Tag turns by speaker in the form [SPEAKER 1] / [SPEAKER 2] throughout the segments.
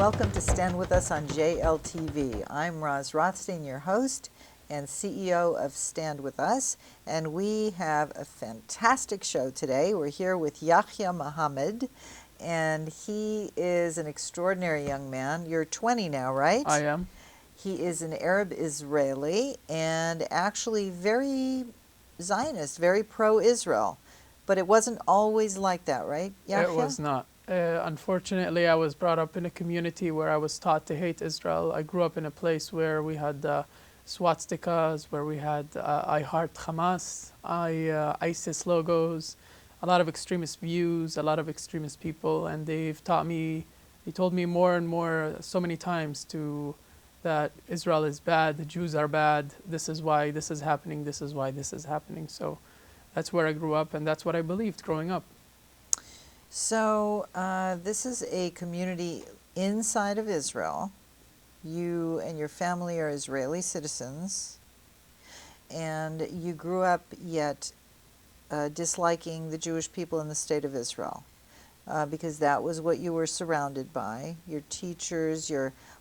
[SPEAKER 1] welcome to Stand With Us on JLTV. I'm Roz Rothstein, your host and CEO of Stand With Us, and we have a fantastic show today. We're here with YahkyMamanid, and he is an extraordinary young man. You're 20 now, right?
[SPEAKER 2] I am.
[SPEAKER 1] He is an Arab Israeli and actually very Zionist, very pro-Israel. But it wasn't always like that, right, Yahya?
[SPEAKER 2] It was not. Unfortunately, I was brought up in a community where I was taught to hate Israel. I grew up in a place where we had swastikas, where we had I Heart Hamas, ISIS logos, a lot of extremist views, a lot of extremist people, and they told me more and more, so many times, that Israel is bad, the Jews are bad, this is why this is happening, this is why this is happening. So that's where I grew up, and that's what I believed growing up.
[SPEAKER 1] So this is a community inside of Israel. You and your family are Israeli citizens, and you grew up yet disliking the Jewish people in the state of Israel because that was what you were surrounded by. Your teachers,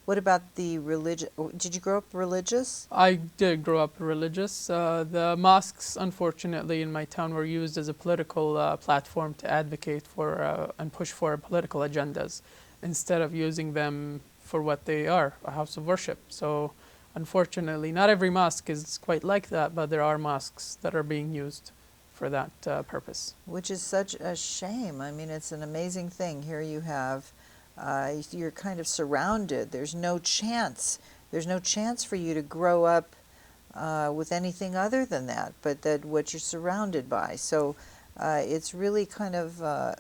[SPEAKER 1] what about the religion? Did you grow up religious?
[SPEAKER 2] I did grow up religious. The mosques, unfortunately, in my town were used as a political platform to advocate for and push for political agendas instead of using them for what they are, a house of worship. So unfortunately, not every mosque is quite like that, but there are mosques that are being used for that purpose.
[SPEAKER 1] Which is such a shame. I mean, it's an amazing thing. Here you have you're kind of surrounded. There's no chance for you to grow up with anything other than that, but that what you're surrounded by. So it's really kind of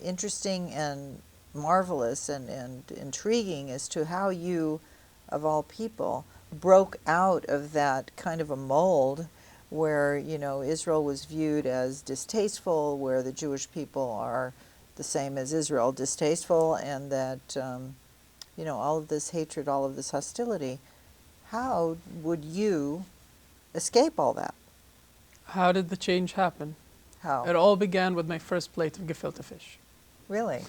[SPEAKER 1] interesting and marvelous and intriguing as to how you, of all people, broke out of that kind of a mold where, Israel was viewed as distasteful, where the Jewish people are the same as Israel, distasteful, and that, all of this hatred, all of this hostility. How would you escape all that?
[SPEAKER 2] How did the change happen?
[SPEAKER 1] How?
[SPEAKER 2] It all began with my first plate of gefilte fish.
[SPEAKER 1] Really?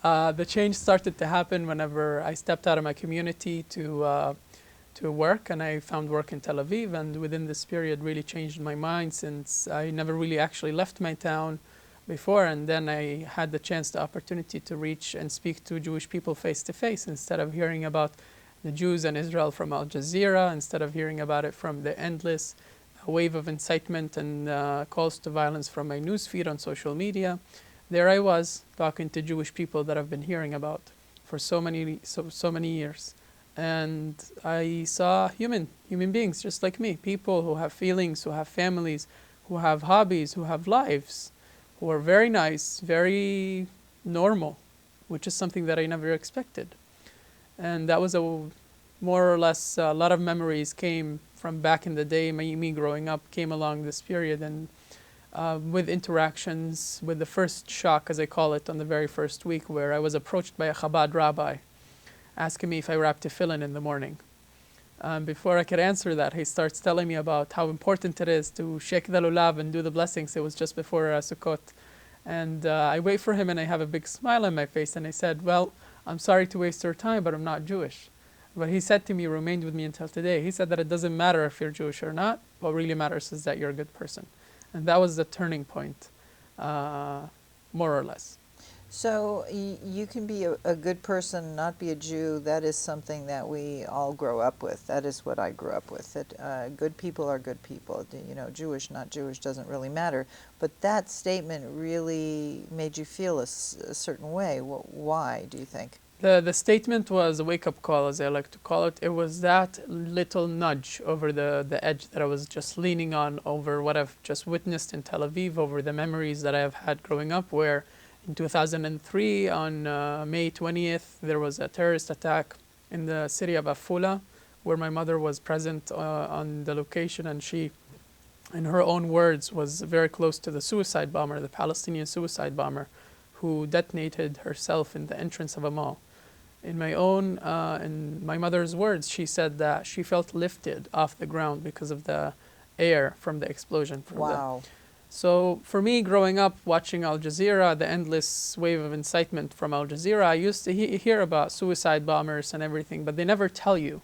[SPEAKER 2] The change started to happen whenever I stepped out of my community to work, and I found work in Tel Aviv, and within this period really changed my mind, since I never really actually left my town before, and then I had the opportunity to reach and speak to Jewish people face to face, instead of hearing about the Jews and Israel from Al Jazeera, instead of hearing about it from the endless wave of incitement and calls to violence from my newsfeed on social media. There I was, talking to Jewish people that I've been hearing about for so many years. And I saw human beings just like me, people who have feelings, who have families, who have hobbies, who have lives, who are very nice, very normal, which is something that I never expected. And that was more or less a lot of memories came from back in the day. Me growing up came along this period, and with interactions, with the first shock, as I call it, on the very first week, where I was approached by a Chabad rabbi asking me if I wrap tefillin in the morning. Before I could answer that, he starts telling me about how important it is to shake the lulav and do the blessings. It was just before Sukkot. And I wait for him, and I have a big smile on my face, and I said, well, I'm sorry to waste your time, but I'm not Jewish. What he said to me remained with me until today. He said that it doesn't matter if you're Jewish or not. What really matters is that you're a good person. And that was the turning point, more or less.
[SPEAKER 1] So you can be a good person, not be a Jew. That is something that we all grow up with. That is what I grew up with. That good people are good people. Jewish, not Jewish, doesn't really matter. But that statement really made you feel a certain way. Why, do you think?
[SPEAKER 2] The statement was a wake-up call, as I like to call it. It was that little nudge over the edge that I was just leaning on, over what I've just witnessed in Tel Aviv, over the memories that I have had growing up, where in 2003, on May 20th, there was a terrorist attack in the city of Afula, where my mother was present on the location, and she, in her own words, was very close to the suicide bomber, the Palestinian suicide bomber, who detonated herself in the entrance of a mall. In my mother's words, she said that she felt lifted off the ground because of the air from the explosion.
[SPEAKER 1] Wow.
[SPEAKER 2] So for me, growing up watching Al Jazeera, the endless wave of incitement from Al Jazeera, I used to hear about suicide bombers and everything, but they never tell you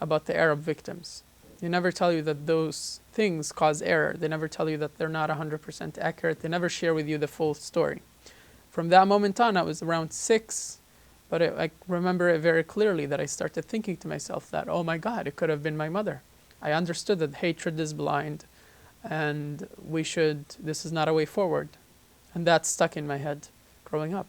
[SPEAKER 2] about the Arab victims. They never tell you that those things cause error. They never tell you that they're not 100% accurate. They never share with you the full story. From that moment on, I was around 6, but I remember it very clearly that I started thinking to myself that, oh my God, it could have been my mother. I understood that hatred is blind, and this is not a way forward. And that stuck in my head growing up.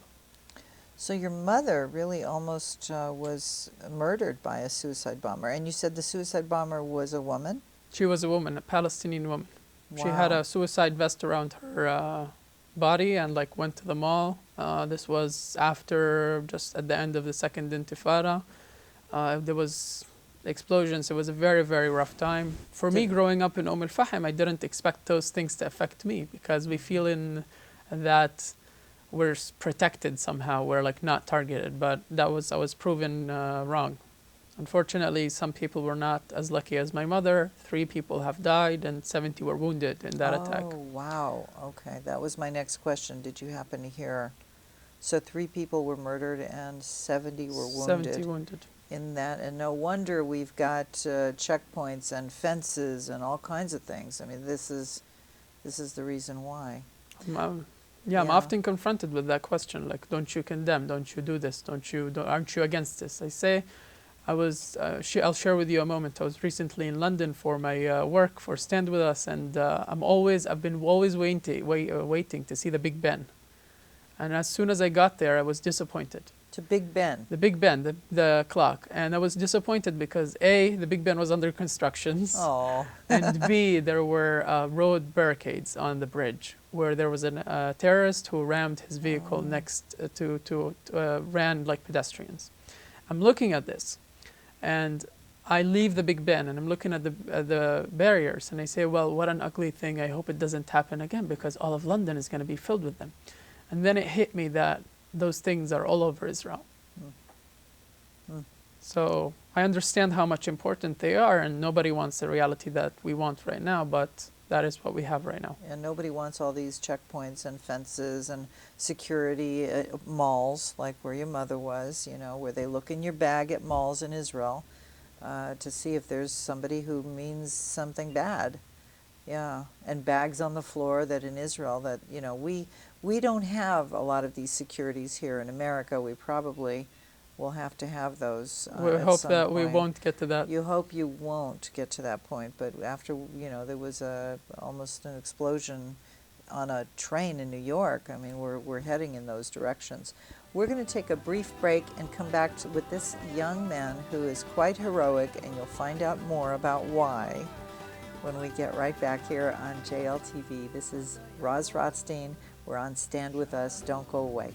[SPEAKER 1] So your mother really almost was murdered by a suicide bomber. And you said the suicide bomber was a woman?
[SPEAKER 2] She was a woman, a Palestinian woman.
[SPEAKER 1] Wow.
[SPEAKER 2] She had a suicide vest around her body and went to the mall. This was after, just at the end of the second Intifada. There was explosions. It was a very, very rough time. For me, growing up in Al-Fahim, I didn't expect those things to affect me because we feel in that we're protected somehow. We're not targeted, but I was proven wrong. Unfortunately, some people were not as lucky as my mother. 3 people have died and 70 were wounded in that attack.
[SPEAKER 1] Oh, wow. Okay, that was my next question. Did you happen to hear? So 3 people were murdered and 70 were wounded.
[SPEAKER 2] 70 wounded.
[SPEAKER 1] In that, and no wonder we've got checkpoints and fences and all kinds of things. I mean, this is the reason why.
[SPEAKER 2] I'm often confronted with that question, don't you condemn, don't you do this, aren't you against this? I say, I'll share with you a moment. I was recently in London for my work for Stand With Us, and I've been always waiting to see the Big Ben. And as soon as I got there, I was disappointed.
[SPEAKER 1] To Big Ben.
[SPEAKER 2] The Big Ben, the clock. And I was disappointed because A, the Big Ben was under construction.
[SPEAKER 1] Oh.
[SPEAKER 2] And B, there were road barricades on the bridge where there was a terrorist who rammed his vehicle next ran like pedestrians. I'm looking at this and I leave the Big Ben and I'm looking at the barriers and I say, well, what an ugly thing. I hope it doesn't happen again because all of London is going to be filled with them. And then it hit me that those things are all over Israel. So I understand how much important they are, and nobody wants the reality that we want right now, but that is what we have right now.
[SPEAKER 1] And nobody wants all these checkpoints and fences and security at malls, like where your mother was, where they look in your bag at malls in Israel to see if there's somebody who means something bad. Yeah, and bags on the floor that in Israel that, we don't have a lot of these securities here in America. We probably will have to have those
[SPEAKER 2] We hope that we won't get to that.
[SPEAKER 1] You hope you won't get to that point, but after, there was almost an explosion on a train in New York. I mean, we're heading in those directions. We're going to take a brief break and come back with this young man who is quite heroic, and you'll find out more about why when we get right back here on JLTV. This is Roz Rothstein. We're on Stand With Us. Don't go away.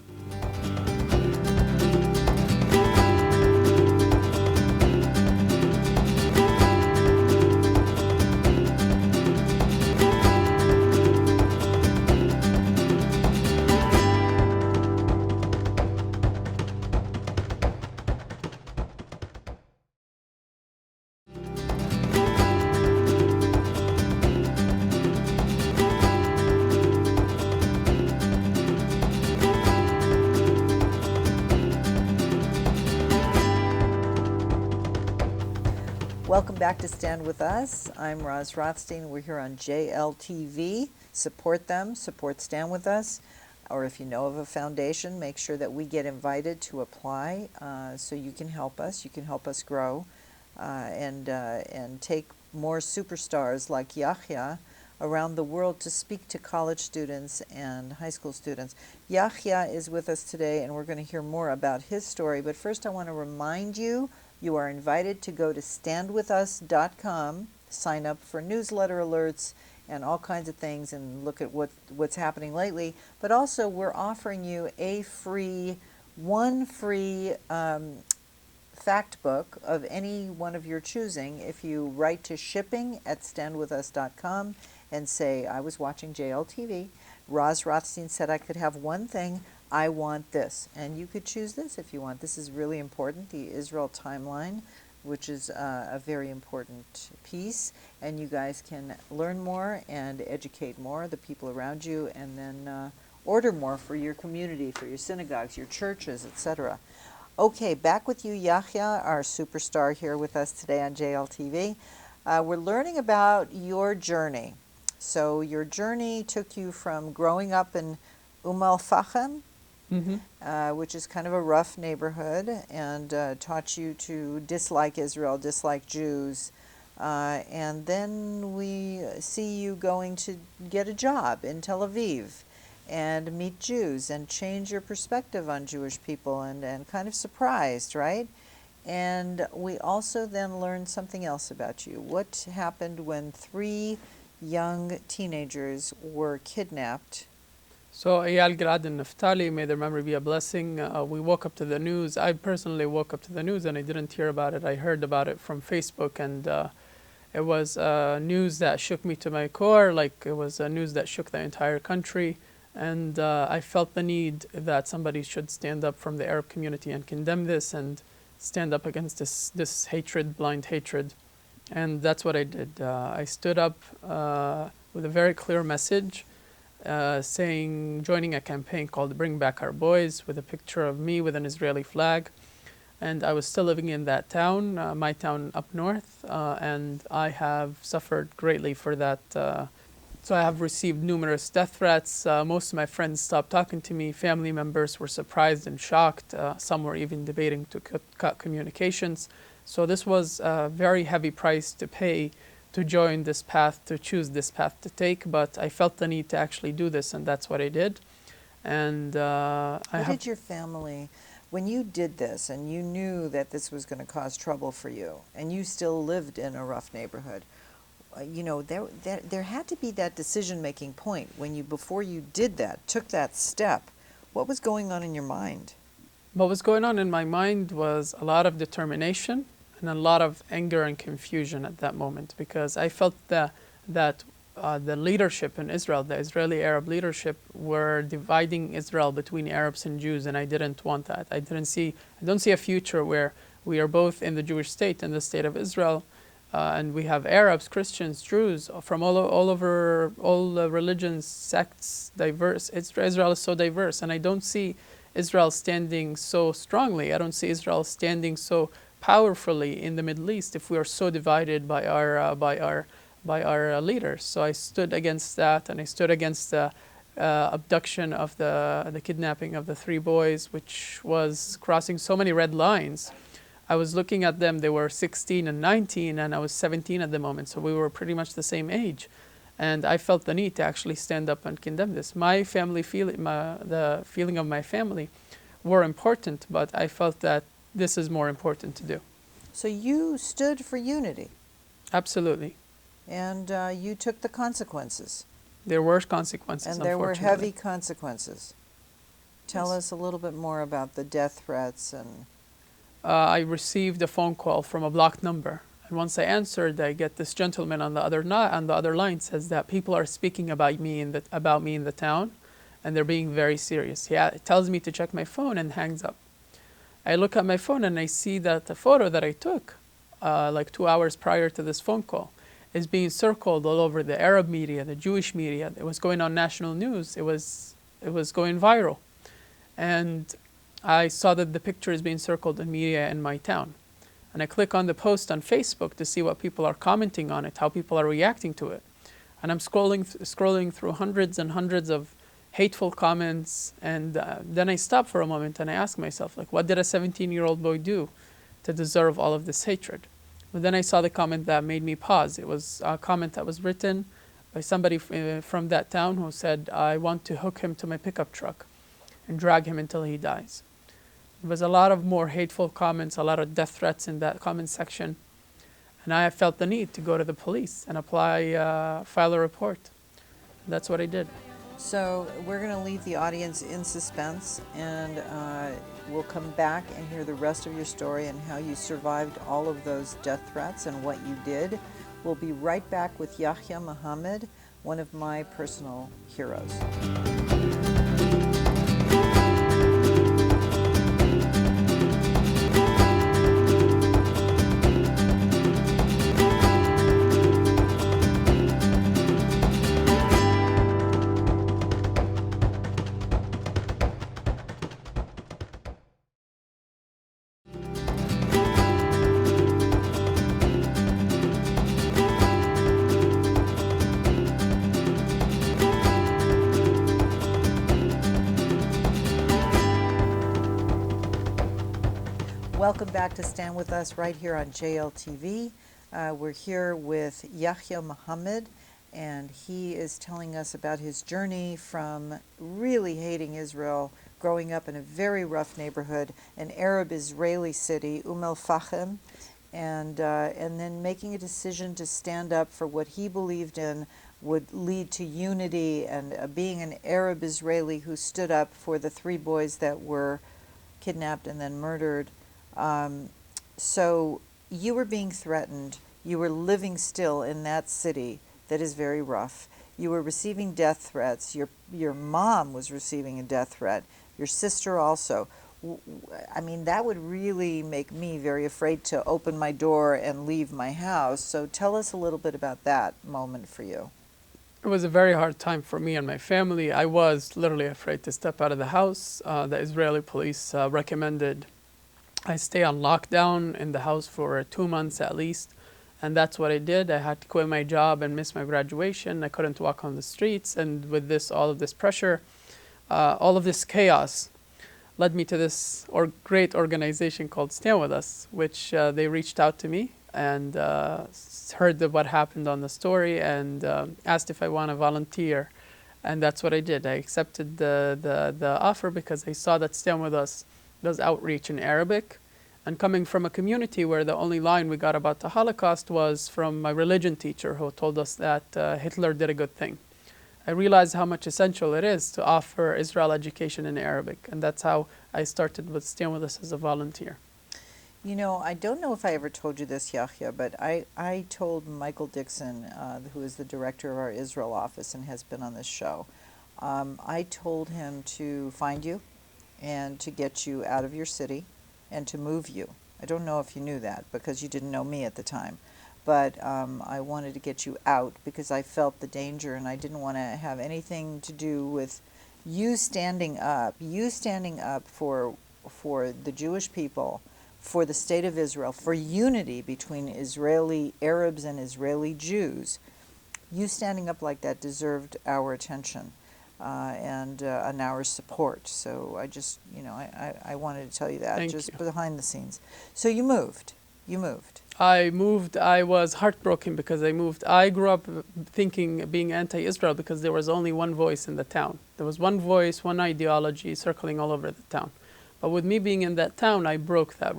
[SPEAKER 1] Welcome back to Stand With Us. I'm Roz Rothstein. We're here on JLTV. Support them, support Stand With Us. Or if you know of a foundation, make sure that we get invited to apply so you can help us. You can help us grow and take more superstars like Yahya around the world to speak to college students and high school students. Yahya is with us today, and we're going to hear more about his story. But first I want to remind you, you are invited to go to standwithus.com, sign up for newsletter alerts and all kinds of things and look at what's happening lately. But also we're offering you one free fact book of any one of your choosing if you write to shipping@standwithus.com and say, I was watching JLTV. Roz Rothstein said I could have one thing. I want this. And you could choose this if you want. This is really important, the Israel timeline which is a very important piece. And you guys can learn more and educate more, the people around you, and then order more for your community, for your synagogues, your churches, etc. Okay, back with you, Yahya, our superstar here with us today on JLTV. We're learning about your journey. So your journey took you from growing up in Al-Fahim, which is kind of a rough neighborhood, and taught you to dislike Israel, dislike Jews. And then we see you going to get a job in Tel Aviv and meet Jews and change your perspective on Jewish people, and kind of surprised, right? And we also then learned something else about you. What happened when 3 young teenagers were kidnapped?
[SPEAKER 2] So Eyal, Gilad, and Naftali, may their memory be a blessing. We woke up to the news. I personally woke up to the news and I didn't hear about it. I heard about it from Facebook, and it was news that shook me to my core. Like, it was news that shook the entire country. And I felt the need that somebody should stand up from the Arab community and condemn this and stand up against this hatred, blind hatred. And that's what I did. I stood up with a very clear message, joining a campaign called Bring Back Our Boys, with a picture of me with an Israeli flag. And I was still living in that town, my town up north, and I have suffered greatly for that. So I have received numerous death threats. Most of my friends stopped talking to me. Family members were surprised and shocked. Some were even debating to cut communications. So this was a very heavy price to pay to join this path, to choose this path to take. But I felt the need to actually do this, and that's what I did. And
[SPEAKER 1] What did your family, when you did this and you knew that this was going to cause trouble for you, and you still lived in a rough neighborhood, you know, there had to be that decision-making point when you, before you did that, took that step. What was going on in your mind?
[SPEAKER 2] What was going on in my mind was a lot of determination and a lot of anger and confusion at that moment, because I felt that the leadership in Israel, the Israeli Arab leadership, were dividing Israel between Arabs and Jews, and I didn't want that. I don't see a future where we are both in the Jewish state and the state of Israel. And we have Arabs, Christians, Jews from all over, all religions, sects, diverse. Israel is so diverse, and I don't see Israel standing so strongly. I don't see Israel standing so powerfully in the Middle East if we are so divided by our leaders. So I stood against that, and I stood against the abduction of the kidnapping of the 3 boys, which was crossing so many red lines. I was looking at them, they were 16 and 19, and I was 17 at the moment, so we were pretty much the same age. And I felt the need to actually stand up and condemn this. My family the feeling of my family were important, but I felt that this is more important to do.
[SPEAKER 1] So you stood for unity.
[SPEAKER 2] Absolutely.
[SPEAKER 1] And you took the consequences.
[SPEAKER 2] There were consequences,
[SPEAKER 1] and there were
[SPEAKER 2] unfortunately.
[SPEAKER 1] heavy consequences. Tell us a little bit more about the death threats. And
[SPEAKER 2] I received a phone call from a blocked number. And once I answered, I get this gentleman on the other line says that people are speaking about me in the town, and they're being very serious. He tells me to check my phone and hangs up. I look at my phone and I see that the photo that I took, like 2 hours prior to this phone call, is being circled all over the Arab media, the Jewish media. It was going on national news. It was going viral, and I saw that the picture is being circled in media in my town. And I click on the post on Facebook to see what people are commenting on it, how people are reacting to it. And I'm scrolling through hundreds and hundreds of hateful comments. And then I stop for a moment and I ask myself, like, what did a 17-year-old boy do to deserve all of this hatred? But then I saw the comment that made me pause. It was a comment that was written by somebody from that town who said, I want to hook him to my pickup truck and drag him until he dies. There was a lot of more hateful comments, a lot of death threats in that comment section. And I felt the need to go to the police and file a report. That's what I did.
[SPEAKER 1] so we're going to leave the audience in suspense, and we'll come back and hear the rest of your story and how you survived all of those death threats and what you did. We'll be right back with YahkyMamanid, one of my personal heroes. welcome back to Stand With Us right here on JLTV. We're here with YahkyMamanid, and he is telling us about his journey from really hating Israel, growing up in a very rough neighborhood, an Arab-Israeli city, Fahim, and then making a decision to stand up for what he believed in would lead to unity, and being an Arab-Israeli who stood up for the 3 boys that were kidnapped and then murdered. So you were being threatened. You were living still in that city that is very rough. You were receiving death threats. Your mom was receiving a death threat. Your sister also. I mean, that would really make me very afraid to open my door and leave my house. So tell us a little bit about that moment for you.
[SPEAKER 2] It was a very hard time for me and my family. I was literally afraid to step out of the house. The Israeli police recommended I stay on lockdown in the house for 2 months at least. And that's what I did. I had to quit my job and miss my graduation. I couldn't walk on the streets. And with this, all of this pressure, all of this chaos led me to this great organization called Stand With Us, which they reached out to me and heard what happened on the story and asked if I want to volunteer. And that's what I did. I accepted the offer because I saw that Stand With Us does outreach in Arabic. And coming from a community where the only line we got about the Holocaust was from my religion teacher who told us that Hitler did a good thing, I realized how much essential it is to offer Israel education in Arabic. And that's how I started with Stand With Us as a volunteer.
[SPEAKER 1] You know, I don't know if I ever told you this, Yahya, but I told Michael Dixon, who is the director of our Israel office and has been on this show, I told him to find you and to get you out of your city and to move you. I don't know if you knew that because you didn't know me at the time, but I wanted to get you out because I felt the danger and I didn't want to have anything to do with you standing up for the Jewish people, for the state of Israel, for unity between Israeli Arabs and Israeli Jews. You standing up like that deserved our attention and our support. So I just, I wanted to tell you that.
[SPEAKER 2] Thank
[SPEAKER 1] just
[SPEAKER 2] you.
[SPEAKER 1] behind the scenes. So you moved.
[SPEAKER 2] I moved. I was heartbroken because I moved. I grew up thinking, being anti-Israel, because there was only one voice in the town. There was one voice, one ideology circling all over the town. But with me being in that town, I broke that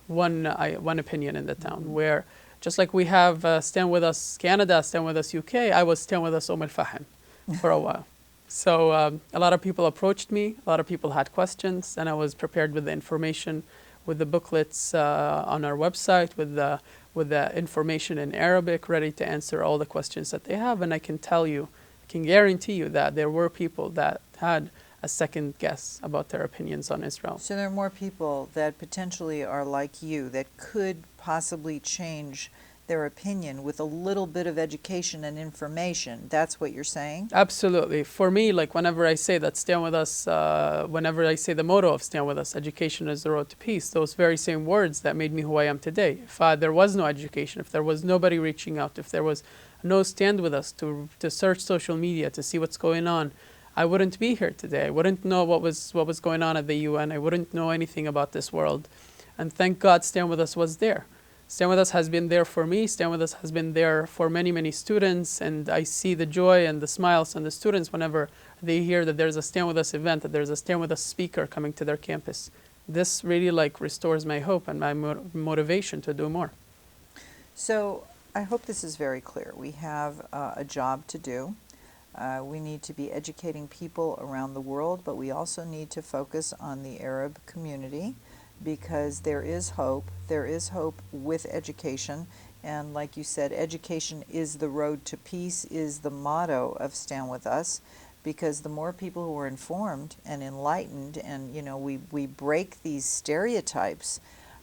[SPEAKER 2] one opinion in the town. Where just like we have Stand With Us Canada, Stand With Us UK, I was Stand With Us Fahim for a while. So a lot of people approached me. A lot of people had questions, and I was prepared with the information, with the booklets on our website, with the information in Arabic, ready to answer all the questions that they have. And I can tell you, I can guarantee you that there were people that had a second guess about their opinions on Israel.
[SPEAKER 1] So there are more people that potentially are like you that could possibly change their opinion with a little bit of education and information. That's what you're saying?
[SPEAKER 2] Absolutely. For me, like whenever I say that Stand With Us, whenever I say the motto of Stand With Us, education is the road to peace, those very same words that made me who I am today. If there was no education, if there was nobody reaching out, if there was no Stand With Us to search social media to see what's going on, I wouldn't be here today. I wouldn't know what was going on at the UN. I wouldn't know anything about this world. And thank God Stand With Us was there. Stand With Us has been there for me. Stand With Us has been there for many, many students. And I see the joy and the smiles on the students whenever they hear that there's a Stand With Us event, that there's a Stand With Us speaker coming to their campus. This really restores my hope and my motivation to do more.
[SPEAKER 1] So I hope this is very clear. We have a job to do. We need to be educating people around the world, but we also need to focus on the Arab community because there is hope. There is hope with education. And like you said, education is the road to peace, is the motto of Stand With Us, because the more people who are informed and enlightened and, we break these stereotypes,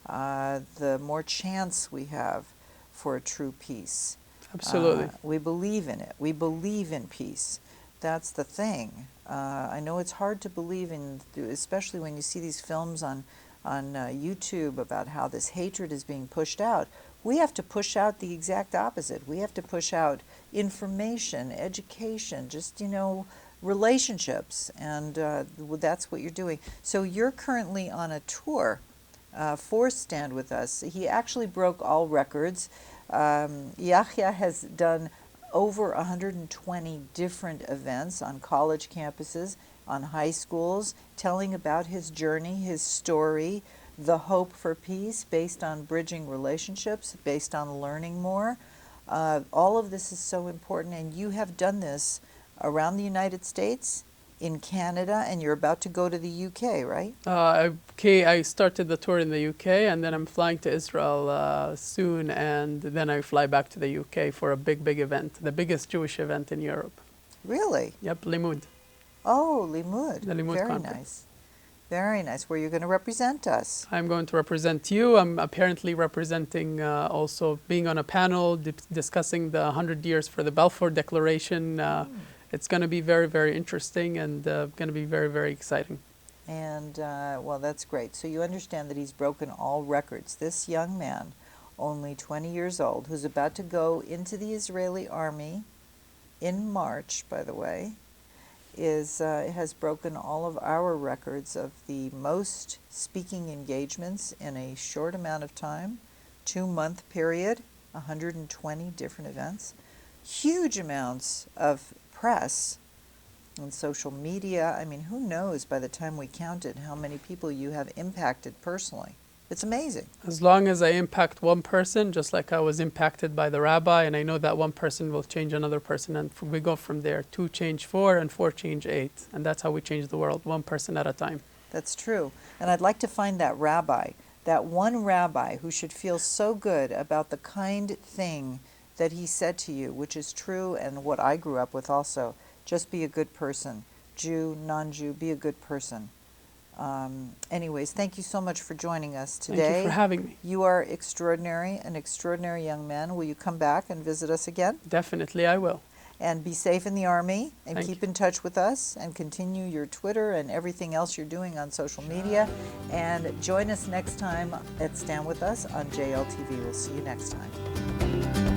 [SPEAKER 1] the more chance we have for a true peace.
[SPEAKER 2] Absolutely.
[SPEAKER 1] We believe in it. We believe in peace. That's the thing. I know it's hard to believe in, especially when you see these films on YouTube about how this hatred is being pushed out. We have to push out the exact opposite. We have to push out information, education, just, relationships, and that's what you're doing. So you're currently on a tour for Stand With Us. He actually broke all records. Yahya has done over 120 different events on college campuses, on high schools, telling about his journey, his story, the hope for peace based on bridging relationships, based on learning more. All of this is so important, and you have done this around the United States, in Canada, and you're about to go to the UK, right?
[SPEAKER 2] Okay, I started the tour in the UK, and then I'm flying to Israel soon, and then I fly back to the UK for a big event, the biggest Jewish event in Europe.
[SPEAKER 1] Really?
[SPEAKER 2] Yep, Limud.
[SPEAKER 1] Oh, Limud.
[SPEAKER 2] The Limud
[SPEAKER 1] Very
[SPEAKER 2] conference.
[SPEAKER 1] nice. Very nice. Where you're going to represent us.
[SPEAKER 2] I'm going to represent you. I'm apparently representing also being on a panel discussing the 100 years for the Balfour Declaration. It's going to be very interesting and going to be very exciting.
[SPEAKER 1] And, well, that's great. So you understand that he's broken all records. This young man, only 20 years old, who's about to go into the Israeli army in March, by the way, has broken all of our records of the most speaking engagements in a short amount of time, 2-month period, 120 different events, huge amounts of press and social media. I mean, who knows by the time we count it how many people you have impacted personally. It's amazing.
[SPEAKER 2] As long as I impact one person, just like I was impacted by the rabbi, and I know that one person will change another person, and we go from there. 2 change 4, and 4 change 8. And that's how we change the world, one person at a time.
[SPEAKER 1] That's true. And I'd like to find that rabbi, that one rabbi who should feel so good about the kind thing that he said to you, which is true and what I grew up with also. Just be a good person. Jew, non-Jew, be a good person. Anyways, thank you so much for joining us today.
[SPEAKER 2] Thank you for having me.
[SPEAKER 1] You are extraordinary, an extraordinary young man. Will you come back and visit us again?
[SPEAKER 2] Definitely I will.
[SPEAKER 1] And be safe in the Army, and
[SPEAKER 2] Thank
[SPEAKER 1] keep
[SPEAKER 2] you.
[SPEAKER 1] in touch with us, and continue your Twitter and everything else you're doing on social media. And join us next time at Stand With Us on JLTV. We'll see you next time.